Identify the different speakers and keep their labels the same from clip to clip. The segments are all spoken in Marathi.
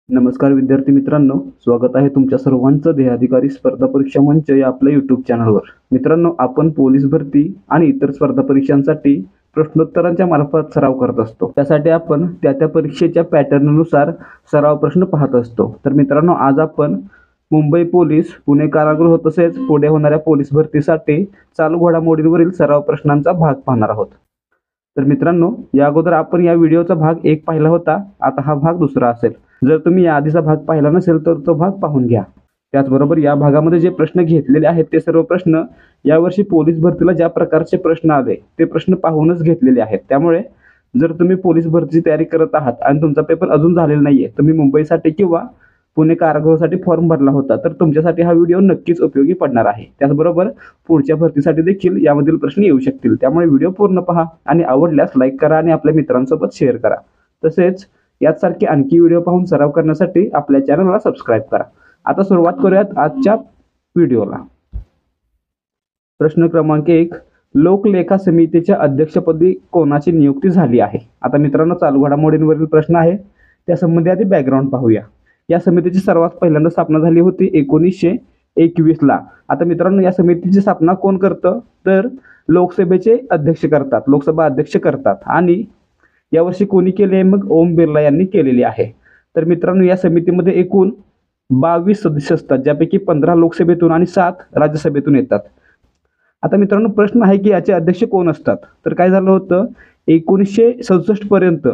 Speaker 1: नमस्कार विद्यार्थी मित्रांनो, स्वागत आहे तुमच्या सर्वांचं ध्येयाधिकारी स्पर्धा परीक्षा मंच या आपल्या यूट्यूब चॅनलवर. मित्रांनो, आपण पोलीस भरती आणि इतर स्पर्धा परीक्षांसाठी प्रश्नोत्तरांच्या मार्फत सराव करत असतो. त्यासाठी आपण त्या परीक्षेच्या पॅटर्ननुसार सराव प्रश्न पाहत असतो. तर मित्रांनो, आज आपण मुंबई पोलीस, पुणे कारागृह तसेच पुढे होणाऱ्या पोलीस भरतीसाठी चालू घडामोडींवरील सराव प्रश्नांचा भाग पाहणार आहोत. तर मित्रांनो, या अगोदर आपण या व्हिडिओचा भाग 1 पाहिला होता. आता हा भाग दुसरा असेल. जर तुम्ही या आधीचा भाग पाहिला नसेल तर तो भाग पाहून घ्या. त्याचबरोबर या भागामध्ये जे प्रश्न घेतलेले आहेत ते सर्व प्रश्न यावर्षी पोलीस भरतीला ज्या प्रकारचे प्रश्न आले ते प्रश्न पाहूनच घेतलेले आहेत. त्यामुळे जर तुम्ही पोलीस भरतीची तयारी करत आहात आणि तुमचा पेपर अजून झालेला नाहीये, तुम्ही मुंबईसाठी किंवा पुणे कारागृहासाठी फॉर्म भरला होता, तर तुमच्यासाठी हा व्हिडिओ नक्कीच उपयोगी पडणार आहे. त्याचबरोबर पुढच्या भरतीसाठी देखील यामधील प्रश्न येऊ शकतील. त्यामुळे व्हिडिओ पूर्ण पहा आणि आवडल्यास लाईक करा आणि आपल्या मित्रांसोबत शेअर करा. तसेच यासारखे आणखी व्हिडिओ पाहून सराव करण्यासाठी आपल्या चॅनलला सबस्क्राईब करा. आता सुरुवात करूयात आजच्या व्हिडिओला. प्रश्न क्रमांक 1, लोकलेखा समितीच्या अध्यक्षपदी कोणाची नियुक्ती झाली आहे? आता मित्रांनो, चालू घडामोडींवरील प्रश्न आहे, त्यासंबंधी आधी बॅकग्राऊंड पाहूया. या समितीची सर्वात पहिल्यांदा स्थापना झाली होती 1921 ला. आता मित्रांनो, या समितीची स्थापना कोण करतं? तर लोकसभेचे अध्यक्ष करतात, लोकसभा अध्यक्ष करतात. आणि यावर्षी कोणी केले आहे? मग ओम बिर्ला यांनी केलेली आहे. तर मित्रांनो, या समितीमध्ये एकूण 22 सदस्य असतात, ज्यापैकी 15 लोकसभेतून आणि 7 राज्यसभेतून येतात. आता मित्रांनो, प्रश्न आहे की याचे अध्यक्ष कोण असतात? तर काय झालं होतं, 1967 पर्यंत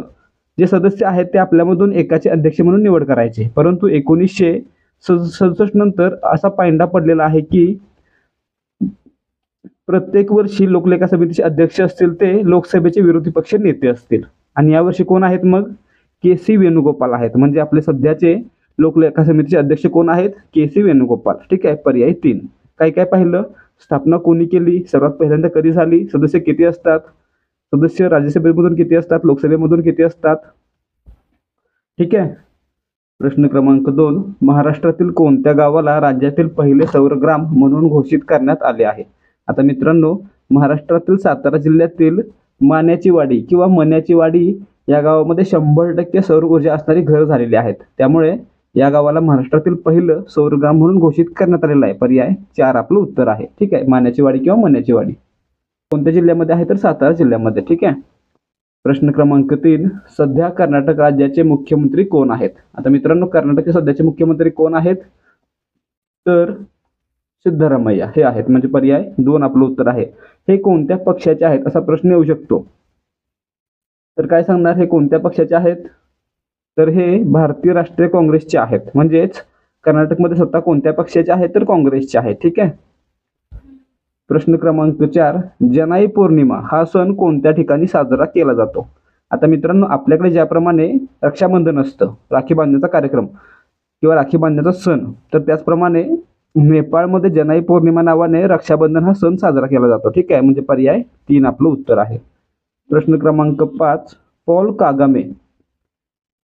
Speaker 1: जे सदस्य आहेत ते आपल्यामधून एकाचे अध्यक्ष म्हणून निवड करायचे. परंतु 1967 नंतर असा पायंडा पडलेला आहे की प्रत्येक वर्षी लोकलेखा समितीचे अध्यक्ष असतील ते लोकसभेचे विरोधी पक्ष नेते असतील. आणि यावर्षी कोण आहेत? मग के.सी. वेणुगोपाल आहेत. म्हणजे आपले सध्याचे लोकलेखा समितीचे अध्यक्ष कोण आहेत? के.सी. वेणुगोपाल. ठीक आहे. पर्याय 3. काय काय पाहिलं? स्थापना कोणी केली? सर्वात पहिल्यांदा कधी झाली? सदस्य किती असतात? सदस्य राज्यसभेमधून किती असतात? लोकसभेमधून किती असतात? ठीक आहे. प्रश्न क्रमांक 2, महाराष्ट्रातील कोणत्या गावाला राज्यातील पहिले सौरग्राम म्हणून घोषित करण्यात आले आहे? आता मित्रांनो, महाराष्ट्रातील सातारा जिल्ह्यातील माण्याची वाडी किंवा मण्याची वाडी या गावामध्ये 100% सौर ऊर्जा असणारी घर झालेली आहेत. त्यामुळे या गावाला महाराष्ट्रातील पहिलं सौरग्राम म्हणून घोषित करण्यात आलेलं आहे. पर्याय 4 आपलं उत्तर आहे. ठीक आहे. माण्याची वाडी किंवा मण्याची वाडी कोणत्या जिल्ह्यामध्ये आहे? तर सातारा जिल्ह्यामध्ये. ठीक आहे. प्रश्न क्रमांक 3, सध्या कर्नाटक राज्याचे मुख्यमंत्री कोण आहेत? आता मित्रांनो, कर्नाटकचे सध्याचे मुख्यमंत्री कोण आहेत? तर सिद्धरामय्या हे आहेत. म्हणजे पर्याय 2 आपलं उत्तर आहे. हे कोणत्या पक्षाचे आहेत असा प्रश्न येऊ शकतो. तर काय सांगणार, हे कोणत्या पक्षाचे आहेत? तर हे भारतीय राष्ट्रीय काँग्रेसचे आहेत. म्हणजेच कर्नाटकमध्ये सत्ता कोणत्या पक्षाची आहे? तर काँग्रेसची आहे. ठीक आहे. प्रश्न क्रमांक 4, जनाई पौर्णिमा हा सण कोणत्या ठिकाणी साजरा केला जातो? आता मित्रांनो, आपल्याकडे ज्याप्रमाणे रक्षाबंधन असतं, राखी बांधण्याचा कार्यक्रम किंवा राखी बांधण्याचा सण, तर त्याचप्रमाणे नेपाळमध्ये जनाई पौर्णिमा नावाने रक्षाबंधन हा सण साजरा केला जातो. ठीक आहे. म्हणजे पर्याय 3 आपलं उत्तर आहे. प्रश्न क्रमांक 5, पॉल कागामे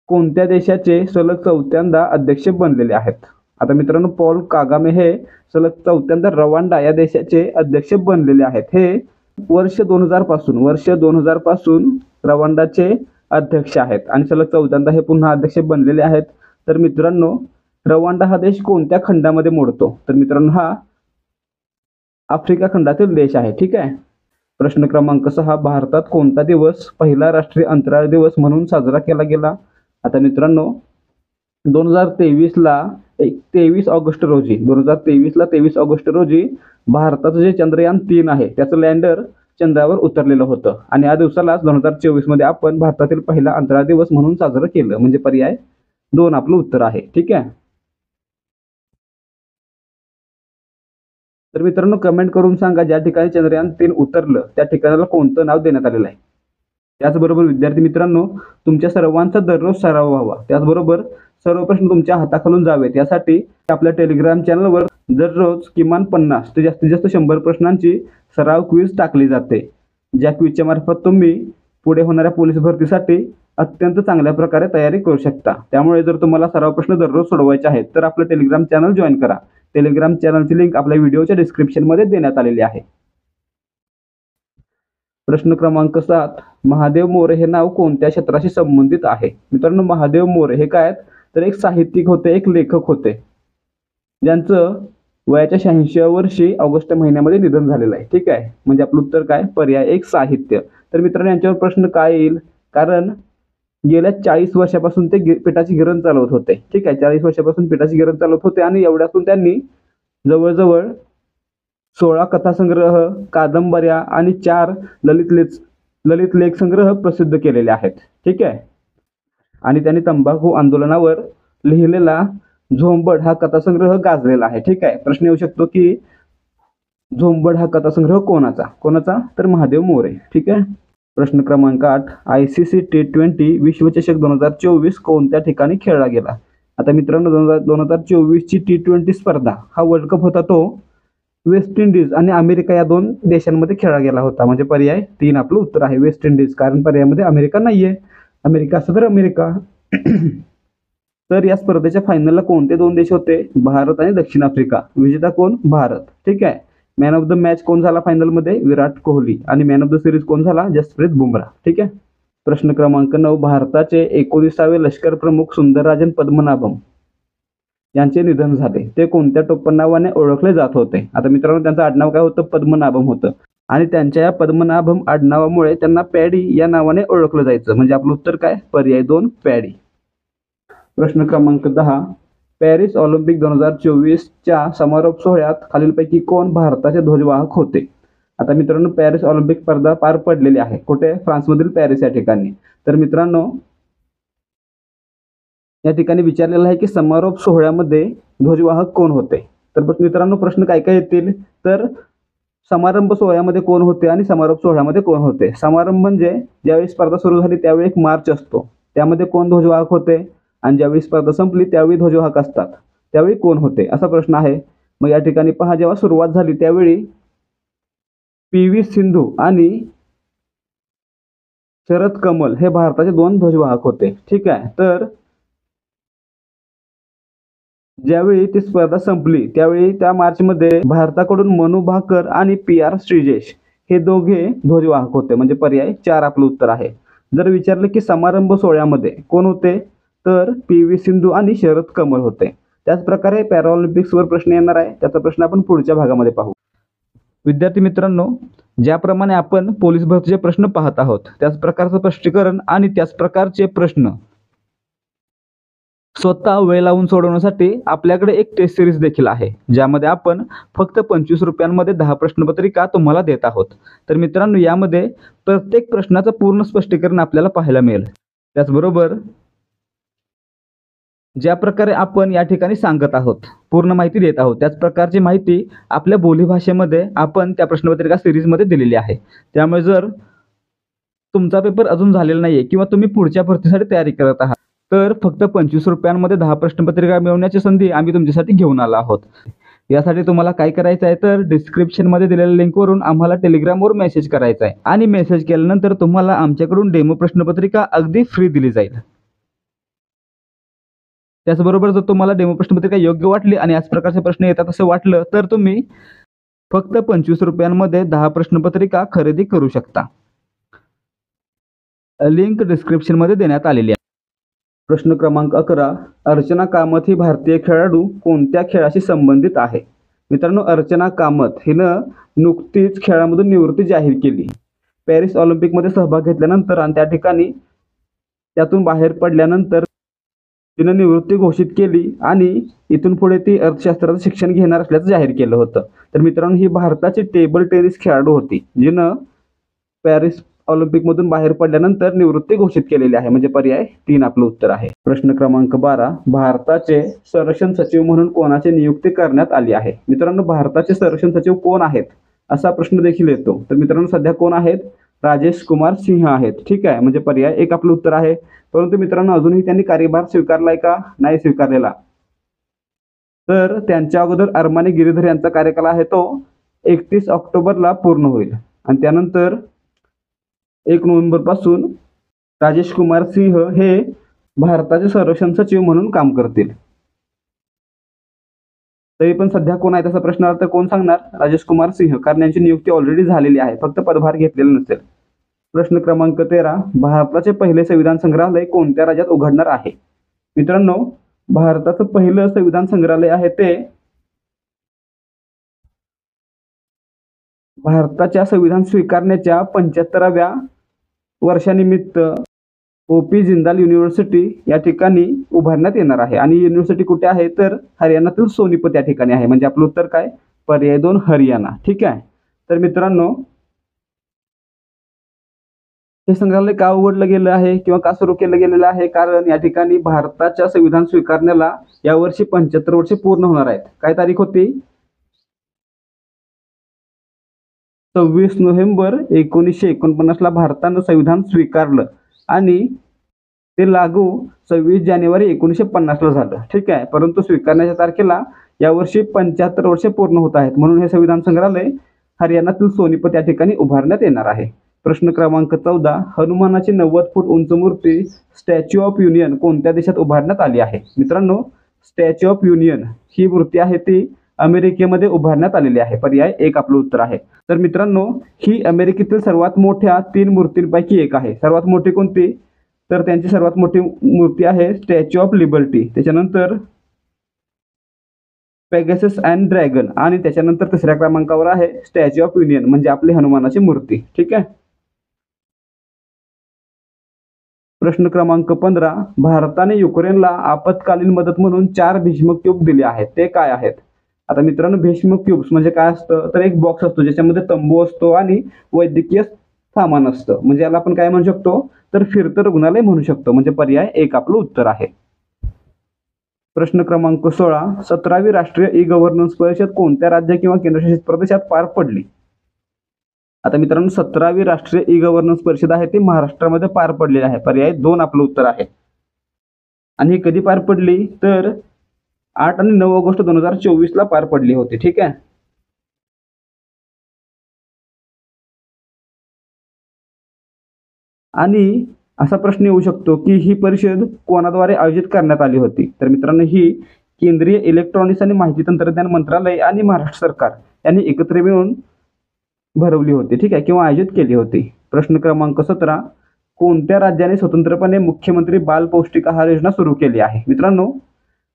Speaker 1: कोणत्या देशाचे सलग 4थ्यांदा अध्यक्ष बनलेले आहेत? आता मित्रांनो, पॉल कागामे हे सलग 4थ्यांदा रवांडा या देशाचे अध्यक्ष बनलेले आहेत. हे वर्ष 2000 पासून रवांडाचे अध्यक्ष आहेत आणि सलग 4थ्यांदा हे पुन्हा अध्यक्ष बनलेले आहेत. तर मित्रांनो, रवांडा हा देश कोणत्या खंडामध्ये मोडतो? तर मित्रांनो, हा आफ्रिका खंडातील देश आहे. ठीक आहे. प्रश्न क्रमांक 6, भारतात कोणता दिवस पहिला राष्ट्रीय अंतराळ दिवस म्हणून साजरा केला गेला? आता मित्रांनो, 2023 ला 23 ऑगस्ट रोजी भारताचं जे चंद्रयान 3 आहे त्याचं लँडर चंद्रावर उतरलेलं होतं. आणि या दिवसालाच 2024 मध्ये आपण भारतातील पहिला अंतराळ दिवस म्हणून साजरं केलं. म्हणजे पर्याय 2 आपलं उत्तर आहे. ठीक आहे. तर मित्रांनो, कमेंट करून सांगा, ज्या ठिकाणी चंद्रयान 3 उतरलं त्या ठिकाणाला कोणतं नाव देण्यात आलेलं आहे? त्याचबरोबर विद्यार्थी मित्रांनो, तुमच्या सर्वांचा दररोज सराव व्हावा, त्याचबरोबर सर्व प्रश्न तुमच्या हाताखालून जावेत, यासाठी आपल्या टेलिग्राम चॅनलवर दररोज किमान 50 ते जास्तीत जास्त 100 प्रश्नांची सराव क्विज टाकली जाते. ज्या क्विजच्या मार्फत तुम्ही पुढे होणाऱ्या पोलीस भरतीसाठी अत्यंत चांगल्या प्रकारे तयारी करू शकता. त्यामुळे जर तुम्हाला सराव प्रश्न दररोज सोडवायचे आहेत तर आपलं टेलिग्राम चॅनल जॉईन करा. टेलिग्राम चॅनलची लिंक आपल्या व्हिडिओच्या डिस्क्रिप्शनमध्ये देण्यात आलेली आहे. प्रश्न क्रमांक 7, महादेव मोरे हे नाव कोणत्या क्षेत्राशी संबंधित आहे? मित्रांनो, महादेव मोरे हे काय आहेत? तर एक साहित्यिक होते, एक लेखक होते, ज्यांचं वयाच्या 86व्या वर्षी ऑगस्ट महिन्यामध्ये निधन झालेलं आहे. ठीक आहे, म्हणजे आपलं उत्तर काय? पर्याय एक साहित्य. तर मित्रांनो यांच्यावर प्रश्न काय येईल? कारण गेल्या 40 वर्षापासून ते पिठाची गिरण चालवत होते. ठीक आहे, 40 वर्षापासून पिठाची गिरण चालवत होते आणि एवढ्यातून त्यांनी जवळजवळ 16 कथासंग्रह, कादंबऱ्या आणि 4 ललित लेख संग्रह प्रसिद्ध केलेले आहेत. ठीक आहे, आणि त्यांनी तंबाखू आंदोलनावर लिहिलेला झोंबड हा कथासंग्रह गाजलेला आहे. ठीक आहे, प्रश्न येऊ शकतो की झोंबड हा कथासंग्रह कोणाचा? तर महादेव मोरे. ठीक आहे. प्रश्न क्रमांक 8, ICC T20 विश्वचषक 2024 कोणत्या ठिकाणी खेळला गेला? आता मित्रांनो 2024 ची T20 स्पर्धा हा वर्ल्ड कप होता, तो वेस्ट इंडिज आणि अमेरिका या 2 देशांमध्ये खेळला गेला होता. म्हणजे पर्याय 3 आपलं उत्तर आहे, वेस्ट इंडिज, कारण पर्यायामध्ये अमेरिका नाहीये. अमेरिका असं तर अमेरिका. तर या स्पर्धेच्या फायनलला कोणते 2 देश होते? भारत आणि दक्षिण आफ्रिका. विजेता कोण? भारत. ठीक आहे. मॅन ऑफ द मॅच कोण झाला फायनलमध्ये? विराट कोहली. आणि मॅन ऑफ द सिरीज कोण झाला? जसप्रीत बुमराह. ठीक आहे. प्रश्न क्रमांक 9, भारताचे 19वे लष्कर प्रमुख सुंदरराजन पद्मनाभम यांचे निधन झाले. ते कोणत्या टोपणनावाने ओळखले जात होते? आता मित्रांनो त्यांचं आडनाव काय होतं? पद्मनाभम होतं, आणि त्यांच्या या पद्मनाभम आडनावामुळे त्यांना पॅडी या नावाने ओळखलं जायचं. म्हणजे आपलं उत्तर काय? पर्याय 2 पॅडी. प्रश्न क्रमांक 10, पॅरिस ऑलिम्पिक 2024च्या समारोप सोहळ्यात खालीलपैकी कोण भारताचे ध्वजवाहक होते? आता मित्रांनो पॅरिस ऑलिम्पिक स्पर्धा पार पडलेली आहे. कुठे? फ्रान्समधील पॅरिस या ठिकाणी. तर मित्रांनो या ठिकाणी विचारलेलं आहे की समारोप सोहळ्यामध्ये ध्वजवाहक कोण होते? तर मित्रांनो प्रश्न काय काय येतील? तर समारंभ सोहळ्यामध्ये कोण होते आणि समारोप सोहळ्यामध्ये कोण होते? समारंभ म्हणजे ज्यावेळी स्पर्धा सुरू झाली त्यावेळी एक मार्च असतो, त्यामध्ये कोण ध्वजवाहक होते? आणि ज्यावेळी स्पर्धा संपली त्यावेळी ध्वजवाहक असतात, त्यावेळी कोण होते? असा प्रश्न आहे. मग या ठिकाणी पहा, जेव्हा सुरुवात झाली त्यावेळी PV सिंधू आणि शरद कमल हे भारताचे 2 ध्वजवाहक होते. ठीक आहे. तर ज्यावेळी ती स्पर्धा संपली त्यावेळी त्या मार्चमध्ये भारताकडून मनू भाकर आणि PR श्रीजेश हे दोघे ध्वजवाहक होते. म्हणजे पर्याय 4 आपलं उत्तर आहे. जर विचारलं की समारंभ सोहळ्यामध्ये कोण होते, तर PV सिंधू आणि शरद कमल होते. त्याचप्रकारे पॅराऑलिम्पिक्सवर प्रश्न येणार आहे, त्याचा प्रश्न आपण पुढच्या भागामध्ये पाहू. विद्यार्थी मित्रांनो, ज्याप्रमाणे आपण पोलीस भरतीचे प्रश्न पाहत आहोत त्याच प्रकारचं स्पष्टीकरण आणि त्याच प्रकारचे प्रश्न स्वतः वेळ लावून सोडवण्यासाठी आपल्याकडे एक टेस्ट सिरीज देखील आहे, ज्यामध्ये आपण फक्त 25 रुपयांमध्ये 10 प्रश्नपत्रिका तुम्हाला देत आहोत. तर मित्रांनो यामध्ये प्रत्येक प्रश्नाचं पूर्ण स्पष्टीकरण आपल्याला पाहायला मिळेल. त्याचबरोबर ज्या प्रकारे आपण या ठिकाणी सांगत आहोत, पूर्ण माहिती देत आहोत, त्याच प्रकारची माहिती आपल्या बोलीभाषेमध्ये आपण त्या प्रश्नपत्रिका सिरीजमध्ये दिलेली आहे. त्यामुळे जर तुमचा पेपर अजून झालेला नाहीये किंवा तुम्ही पुढच्या भरतीसाठी तयारी करत आहात, तर फक्त 25 रुपयांमध्ये 10 प्रश्नपत्रिका मिळवण्याची संधी आम्ही तुमच्यासाठी घेऊन आलो आहोत. यासाठी तुम्हाला काय करायचं आहे, तर डिस्क्रिप्शनमध्ये दिलेल्या लिंकवरून आम्हाला टेलिग्रामवर मेसेज करायचा आहे, आणि मेसेज केल्यानंतर तुम्हाला आमच्याकडून डेमो प्रश्नपत्रिका अगदी फ्री दिली जाईल. त्याचबरोबर जर तुम्हाला डेमो प्रश्नपत्रिका योग्य वाटली आणि याच प्रकारचे प्रश्न येतात असं वाटलं, तर तुम्ही फक्त 25 रुपयांमध्ये 10 प्रश्नपत्रिका खरेदी करू शकता. लिंक डिस्क्रिप्शनमध्ये देण्यात आलेली आहे. प्रश्न क्रमांक 11, अर्चना कामत ही भारतीय खेळाडू कोणत्या खेळाशी संबंधित आहे? मित्रांनो अर्चना कामत हिनं नुकतीच खेळामधून निवृत्ती जाहीर केली. पॅरिस ऑलिम्पिकमध्ये सहभाग घेतल्यानंतर आणि त्या ठिकाणी त्यातून बाहेर पडल्यानंतर तिनं निवृत्ती घोषित केली आणि इथून पुढे ती अर्थशास्त्राचं शिक्षण घेणार असल्याचं जाहीर केलं होतं. तर मित्रांनो ही भारताची टेबल टेनिस खेळाडू होती, जिनं पॅरिस ऑलिम्पिकमधून बाहेर पडल्यानंतर निवृत्ती घोषित केलेली आहे. म्हणजे पर्याय 3 आपलं उत्तर आहे. प्रश्न क्रमांक 12, भारताचे संरक्षण सचिव म्हणून कोणाची नियुक्ती करण्यात आली आहे? मित्रांनो भारताचे संरक्षण सचिव कोण आहेत असा प्रश्न देखील येतो. तर मित्रांनो सध्या कोण आहेत? राजेश कुमार सिंह आहेत. ठीक आहे, म्हणजे पर्याय 1 आपलं उत्तर आहे. परंतु मित्रांनो अजूनही त्यांनी कार्यभार स्वीकारलाय का? नाही स्वीकारलेला. तर त्यांच्या अगोदर अरमानी गिरीधर यांचा कार्यकाल आहे तो 31 ऑक्टोबरला पूर्ण होईल, आणि त्यानंतर 1 नोव्हेंबर पासून राजेश कुमार सिंह हे भारताचे संरक्षण सचिव म्हणून काम करतील. तरी पण सध्या कोण आहे तसा प्रश्न आला तर कोण सांगणार? राजेश कुमार सिंह, कारण यांची नियुक्ती ऑलरेडी झालेली आहे, फक्त पदभार घेतलेला नसेल. प्रश्न क्रमांक 13, भारताचे पहिले संविधान संग्रहालय कोणत्या राज्यात उघडणार आहे? मित्रांनो भारताचं पहिलं संविधान संग्रहालय आहे ते भारताच्या संविधान स्वीकारण्याच्या 75व्या वर्षानिमित्त OP जिंदाल युनिव्हर्सिटी या ठिकाणी उभारण्यात येणार आहे. आणि युनिव्हर्सिटी कुठे आहे तर हरियाणातील सोनीपत या ठिकाणी आहे. म्हणजे आपलं उत्तर काय, पर्याय 2 हरियाणा. ठीक आहे. तर मित्रांनो, हे संग्रहालय का उघडलं गेलं आहे किंवा का सुरू केलं गेलेलं आहे, कारण या ठिकाणी भारताच्या संविधान स्वीकारण्याला यावर्षी 75 वर्षे पूर्ण होणार आहेत. काय तारीख होती, 26 नोव्हेंबर 1949 ला भारतानं संविधान स्वीकारलं आणि ते लागू 26 जानेवारी 1950 ला झालं. ठीक आहे. परंतु स्वीकारण्याच्या तारखेला यावर्षी 75 वर्षे पूर्ण होत आहेत, म्हणून हे संविधान संग्रहालय हरियाणातील सोनीपत या ठिकाणी उभारण्यात येणार आहे. प्रश्न क्रमांक 14, हनुमानाची 90 फूट उंच मूर्ती स्टॅच्यू ऑफ युनियन कोणत्या देशात उभारण्यात आली आहे? मित्रांनो, स्टॅच्यू ऑफ युनियन ही मूर्ती आहे ती अमेरिकेमध्ये उभारण्यात आलेली आहे. पर्याय 1 आपलं उत्तर आहे. तर मित्रांनो, ही अमेरिकेतील सर्वात मोठ्या 3 मूर्तींपैकी एक आहे. सर्वात मोठी कोणती, तर त्यांची सर्वात मोठी मूर्ती आहे स्टॅच्यू ऑफ लिबर्टी, त्याच्यानंतर पेगासस अँड ड्रॅगन आणि त्याच्यानंतर तिसऱ्या क्रमांकावर आहे स्टॅच्यू ऑफ युनियन म्हणजे आपली हनुमानाची मूर्ती. ठीक आहे. प्रश्न क्रमांक 15, भारताने युक्रेनला आपत्कालीन मदत म्हणून 4 भीष्म क्यूब दिले आहेत, ते काय आहेत? आता मित्रांनो, भीष्म क्यूब्स म्हणजे काय असतं, तर एक बॉक्स असतो ज्याच्यामध्ये तंबू असतो आणि वैद्यकीय सामान असतं. म्हणजे याला आपण काय म्हणू शकतो, तर फिरतं रुग्णालय म्हणू शकतो. म्हणजे पर्याय 1 आपलं उत्तर आहे. प्रश्न क्रमांक 16, 17वी राष्ट्रीय ई गव्हर्नन्स परिषद कोणत्या राज्य किंवा केंद्रशासित प्रदेशात पार पडली? आता मित्रांनो, 17वी राष्ट्रीय ई गव्हर्नन्स परिषद आहे ती महाराष्ट्रामध्ये पार पडलेली आहे. पर्याय 2 आपलं उत्तर आहे. आणि ही कधी पार पडली, तर 8 आणि 9 ऑगस्ट 2024 ला पार पडली होती. ठीक आहे. आणि असा प्रश्न येऊ शकतो की ही परिषद कोणाद्वारे आयोजित करण्यात आली होती? तर मित्रांनो, ही केंद्रीय इलेक्ट्रॉनिक्स आणि माहिती तंत्रज्ञान मंत्रालय आणि महाराष्ट्र सरकार यांनी एकत्र मिळून भरवली होती. ठीक आहे, किंवा आयोजित केली होती. प्रश्न क्रमांक 17, कोणत्या राज्याने स्वतंत्रपणे मुख्यमंत्री बाल पौष्टिक आहार योजना सुरू केली आहे? मित्रांनो,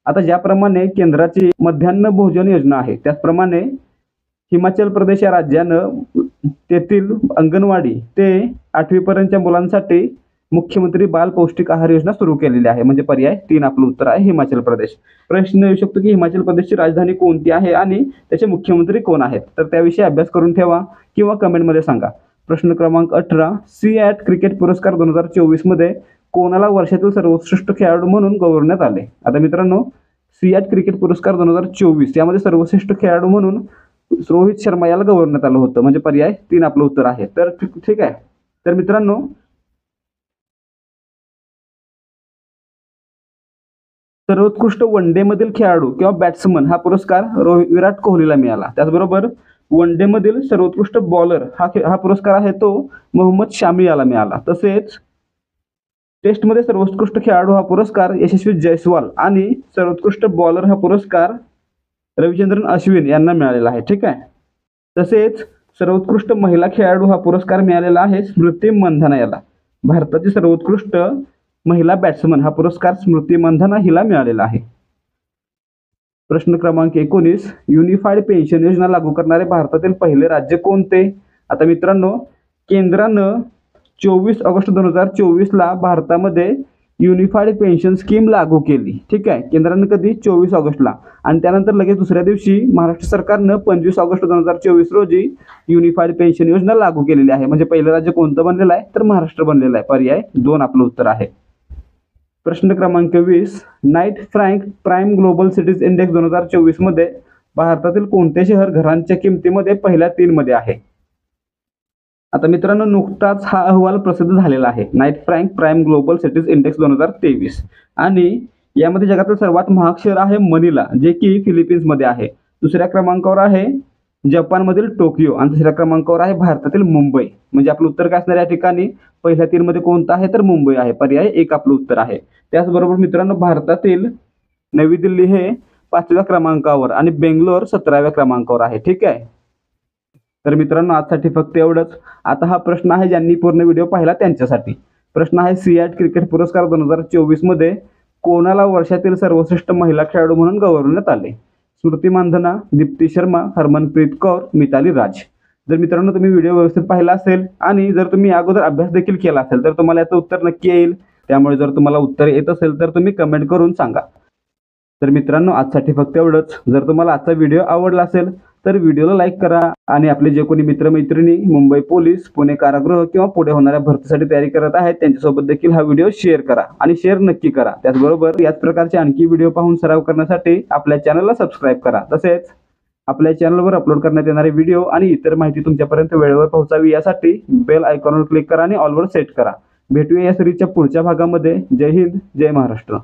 Speaker 1: आता ज्याप्रमाणे केंद्राची मध्यान्ह भोजन योजना आहे, त्याचप्रमाणे हिमाचल प्रदेश या राज्यानं तेथील अंगणवाडी ते 8वी पर्यंतच्या मुलांसाठी मुख्यमंत्री बाल पौष्टिक आहार योजना सुरू केलेली आहे. म्हणजे पर्याय 3 आपलं उत्तर आहे, हिमाचल प्रदेश. प्रश्न येऊ शकतो की हिमाचल प्रदेशची राजधानी कोणती आहे आणि त्याचे मुख्यमंत्री कोण आहेत? तर त्याविषयी अभ्यास करून ठेवा किंवा कमेंटमध्ये सांगा. प्रश्न क्रमांक 18, सी.ॲट क्रिकेट पुरस्कार 2024 मध्ये कोणाला वर्षातील सर्वोत्कृष्ट खेळाडू म्हणून गौरवण्यात आले? आता मित्रांनो, सी.ॲट क्रिकेट पुरस्कार 2024 यामध्ये सर्वश्रेष्ठ खेळाडू म्हणून रोहित शर्मा याला गौरवण्यात आलं होतं. म्हणजे पर्याय 3 आपलं उत्तर आहे. तर ठीक आहे. तर मित्रांनो, सर्वोत्कृष्ट वन डे मधील खेळाडू किंवा बॅट्समन हा पुरस्कार विराट कोहलीला मिळाला. त्याचबरोबर वन डे मधील सर्वोत्कृष्ट बॉलर हा पुरस्कार आहे तो मोहम्मद शामी याला मिळाला. तसेच टेस्टमध्ये सर्वोत्कृष्ट खेळाडू हा पुरस्कार यशस्वी जयस्वाल आणि सर्वोत्कृष्ट बॉलर हा पुरस्कार रविचंद्रन अश्विन यांना मिळालेला आहे. ठीक आहे. तसेच सर्वोत्कृष्ट महिला खेळाडू हा पुरस्कार मिळालेला आहे स्मृती मंधाना याला. भारताची सर्वोत्कृष्ट महिला बॅट्समन हा पुरस्कार स्मृती मंधाना हिला मिळालेला आहे. प्रश्न क्रमांक 19, युनिफाईड पेन्शन योजना लागू करणारे भारतातील पहिले राज्य कोणते? आता मित्रांनो, केंद्रानं 24 ऑगस्ट 2024 ला भारतामध्ये युनिफाईड पेन्शन स्कीम लागू केली. ठीक आहे. केंद्रानं कधी? 24 ऑगस्टला. आणि त्यानंतर लगेच दुसऱ्या दिवशी महाराष्ट्र सरकारनं 25 ऑगस्ट 2024 रोजी युनिफाईड पेन्शन योजना लागू केलेली आहे. म्हणजे पहिलं राज्य कोणतं बनलेलं आहे, तर महाराष्ट्र बनलेलं आहे. पर्याय 2 आपलं उत्तर आहे. प्रश्न क्रमांक 20, night frank prime global cities index 2024 मध्ये भारतातील कोणते शहर घरांच्या किमतीमध्ये पहिल्या 3 मध्ये आहे? आता मित्रांनो, नुकताच हा अहवाल प्रसिद्ध झालेला आहे, night frank prime global cities index 2023. आणि यामध्ये जगातील सर्वात महाग शहर आहे मनिला, जे की फिलिपिन्समध्ये आहे. दुसऱ्या क्रमांकावर आहे जपानमधील टोकियो आणि तिसऱ्या क्रमांकावर आहे भारतातील मुंबई. म्हणजे आपलं उत्तर काय असणार या ठिकाणी? पहिल्या 3 मध्ये कोणतं आहे, तर मुंबई आहे. पर्याय 1 आपलं उत्तर आहे. त्याचबरोबर मित्रांनो, भारतातील नवी दिल्ली हे 5व्या क्रमांकावर आणि बेंगलोर 17व्या क्रमांकावर आहे. ठीक आहे. तर मित्रांनो, आजसाठी फक्त एवढंच. आता हा प्रश्न आहे ज्यांनी पूर्ण व्हिडिओ पाहिला त्यांच्यासाठी. प्रश्न आहे सी.ॲट क्रिकेट पुरस्कार 2024 मध्ये कोणाला वर्षातील सर्वश्रेष्ठ महिला खेळाडू म्हणून गौरवण्यात आले? स्मृती मानधना, दीप्ती शर्मा, हरमनप्रीत कौर, मिताली राज. जर मित्रांनो तुम्ही व्हिडिओ व्यवस्थित पाहिला असेल आणि जर तुम्ही अगोदर अभ्यास देखील केला असेल तर तुम्हाला याचं उत्तर नक्की येईल. त्यामुळे जर तुम्हाला उत्तर येत असेल तर तुम्ही कमेंट करून सांगा. तर मित्रांनो आजसाठी फक्त एवढंच. जर तुम्हाला आजचा व्हिडिओ आवडला असेल तर व्हिडिओला लाईक करा आणि आपले जे कोणी मित्रमैत्रिणी मुंबई पोलीस, पुणे कारागृह किंवा पुढे होणाऱ्या भरतीसाठी तयारी करत आहेत त्यांच्यासोबत देखील हा व्हिडिओ शेअर करा आणि शेअर नक्की करा. त्याचबरोबर याच प्रकारचे आणखी व्हिडिओ पाहून सराव करण्यासाठी आपल्या चॅनलला सबस्क्राईब करा. तसेच आपल्या चॅनलवर अपलोड करण्यात येणारे व्हिडिओ आणि इतर माहिती तुमच्यापर्यंत वेळेवर पोहोचावी यासाठी बेल आयकॉनवर क्लिक करा आणि ऑलवर सेट करा. भेटूया या सिरीजच्या पुढच्या भागामध्ये. जय हिंद, जय महाराष्ट्र.